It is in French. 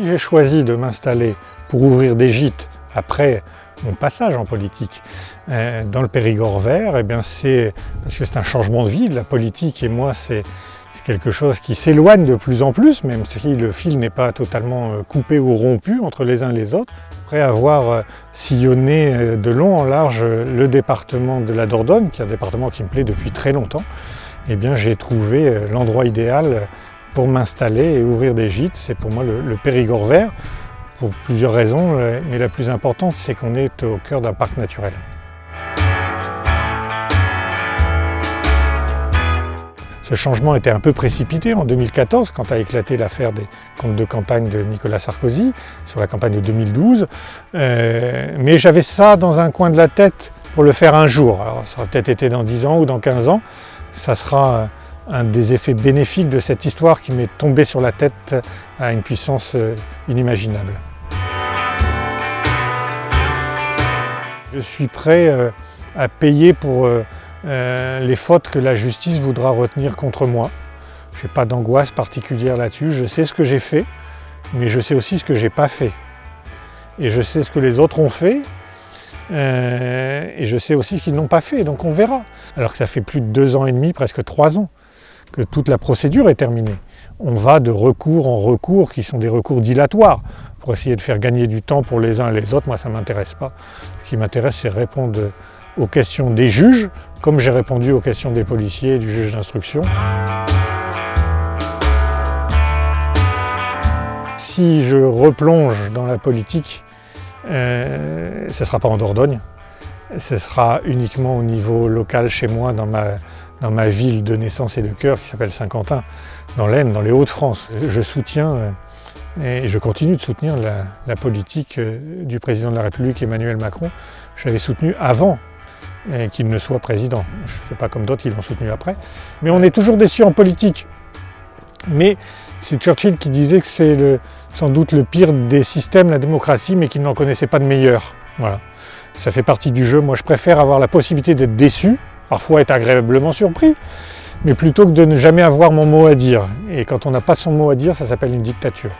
j'ai choisi de m'installer pour ouvrir des gîtes après mon passage en politique dans le Périgord vert, eh bien c'est parce que c'est un changement de vie. La politique et moi, c'est quelque chose qui s'éloigne de plus en plus, même si le fil n'est pas totalement coupé ou rompu entre les uns et les autres. Après avoir sillonné de long en large le département de la Dordogne, qui est un département qui me plaît depuis très longtemps, eh bien j'ai trouvé l'endroit idéal pour m'installer et ouvrir des gîtes. C'est pour moi le Périgord vert, pour plusieurs raisons, mais la plus importante, c'est qu'on est au cœur d'un parc naturel. Ce changement était un peu précipité en 2014, quand a éclaté l'affaire des comptes de campagne de Nicolas Sarkozy, sur la campagne de 2012. Mais j'avais ça dans un coin de la tête pour le faire un jour. Alors ça aurait peut-être été dans 10 ans ou dans 15 ans. Ça sera un des effets bénéfiques de cette histoire qui m'est tombée sur la tête à une puissance inimaginable. Je suis prêt à payer pour les fautes que la justice voudra retenir contre moi. Je n'ai pas d'angoisse particulière là-dessus. Je sais ce que j'ai fait, mais je sais aussi ce que je n'ai pas fait. Et je sais ce que les autres ont fait, et je sais aussi ce qu'ils n'ont pas fait, donc on verra. Alors que ça fait plus de 2 ans et demi, presque 3 ans, que toute la procédure est terminée. On va de recours en recours, qui sont des recours dilatoires, pour essayer de faire gagner du temps pour les uns et les autres. Moi, ça ne m'intéresse pas. Ce qui m'intéresse, c'est répondre aux questions des juges, comme j'ai répondu aux questions des policiers et du juge d'instruction. Si je replonge dans la politique, ce ne sera pas en Dordogne, ce sera uniquement au niveau local chez moi, dans ma ville de naissance et de cœur qui s'appelle Saint-Quentin, dans l'Aisne, dans les Hauts-de-France. Je soutiens et je continue de soutenir la politique du président de la République Emmanuel Macron. Je l'avais soutenu avant qu'il ne soit président. Je ne fais pas comme d'autres qui l'ont soutenu après. Mais on est toujours déçus en politique. Mais c'est Churchill qui disait que c'est sans doute le pire des systèmes, la démocratie, mais qu'il n'en connaissait pas de meilleur. Voilà. Ça fait partie du jeu. Moi, je préfère avoir la possibilité d'être déçu, parfois être agréablement surpris, mais plutôt que de ne jamais avoir mon mot à dire. Et quand on n'a pas son mot à dire, ça s'appelle une dictature.